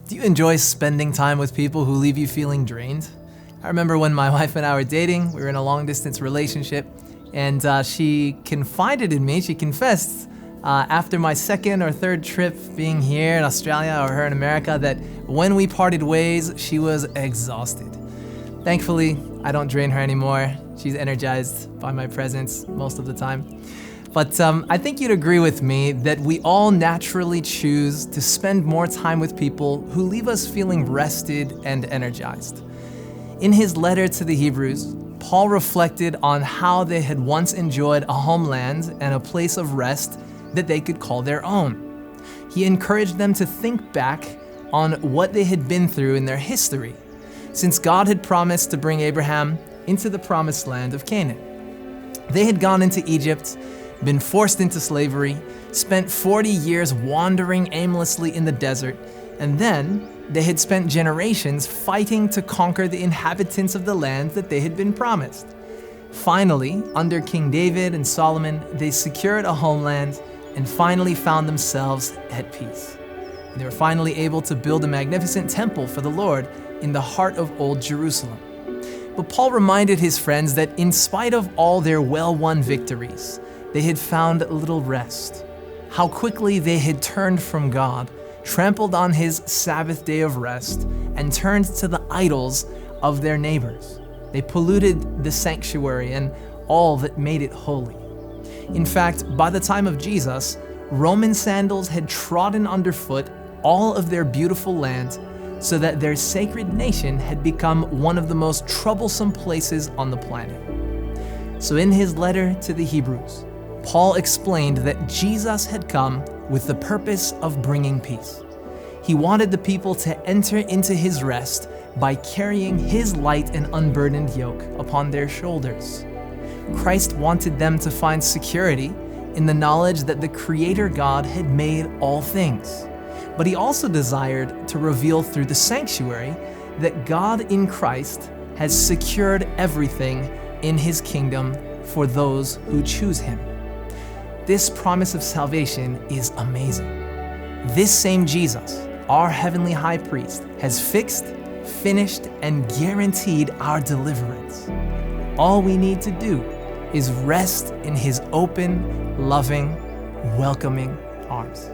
Do you enjoy spending time with people who leave you feeling drained? I remember when my wife and I were dating, we were in a long-distance relationship, and she confided in me, she confessed after my second or third trip being here in Australia or her in America that when we parted ways, she was exhausted. Thankfully, I don't drain her anymore. She's energized by my presence most of the time. But I think you'd agree with me that we all naturally choose to spend more time with people who leave us feeling rested and energized. In his letter to the Hebrews, Paul reflected on how they had once enjoyed a homeland and a place of rest that they could call their own. He encouraged them to think back on what they had been through in their history, since God had promised to bring Abraham into the promised land of Canaan. They had gone into Egypt, been forced into slavery, spent 40 years wandering aimlessly in the desert, and then they had spent generations fighting to conquer the inhabitants of the land that they had been promised. Finally, under King David and Solomon, they secured a homeland and finally found themselves at peace. They were finally able to build a magnificent temple for the Lord in the heart of Old Jerusalem. But Paul reminded his friends that in spite of all their well-won victories, they had found little rest. How quickly they had turned from God, trampled on his Sabbath day of rest, and turned to the idols of their neighbors. They polluted the sanctuary and all that made it holy. In fact, by the time of Jesus, Roman sandals had trodden underfoot all of their beautiful land, so that their sacred nation had become one of the most troublesome places on the planet. So in his letter to the Hebrews, Paul explained that Jesus had come with the purpose of bringing peace. He wanted the people to enter into his rest by carrying his light and unburdened yoke upon their shoulders. Christ wanted them to find security in the knowledge that the Creator God had made all things. But he also desired to reveal through the sanctuary that God in Christ has secured everything in his kingdom for those who choose him. This promise of salvation is amazing. This same Jesus, our heavenly high priest, has fixed, finished, and guaranteed our deliverance. All we need to do is rest in his open, loving, welcoming arms.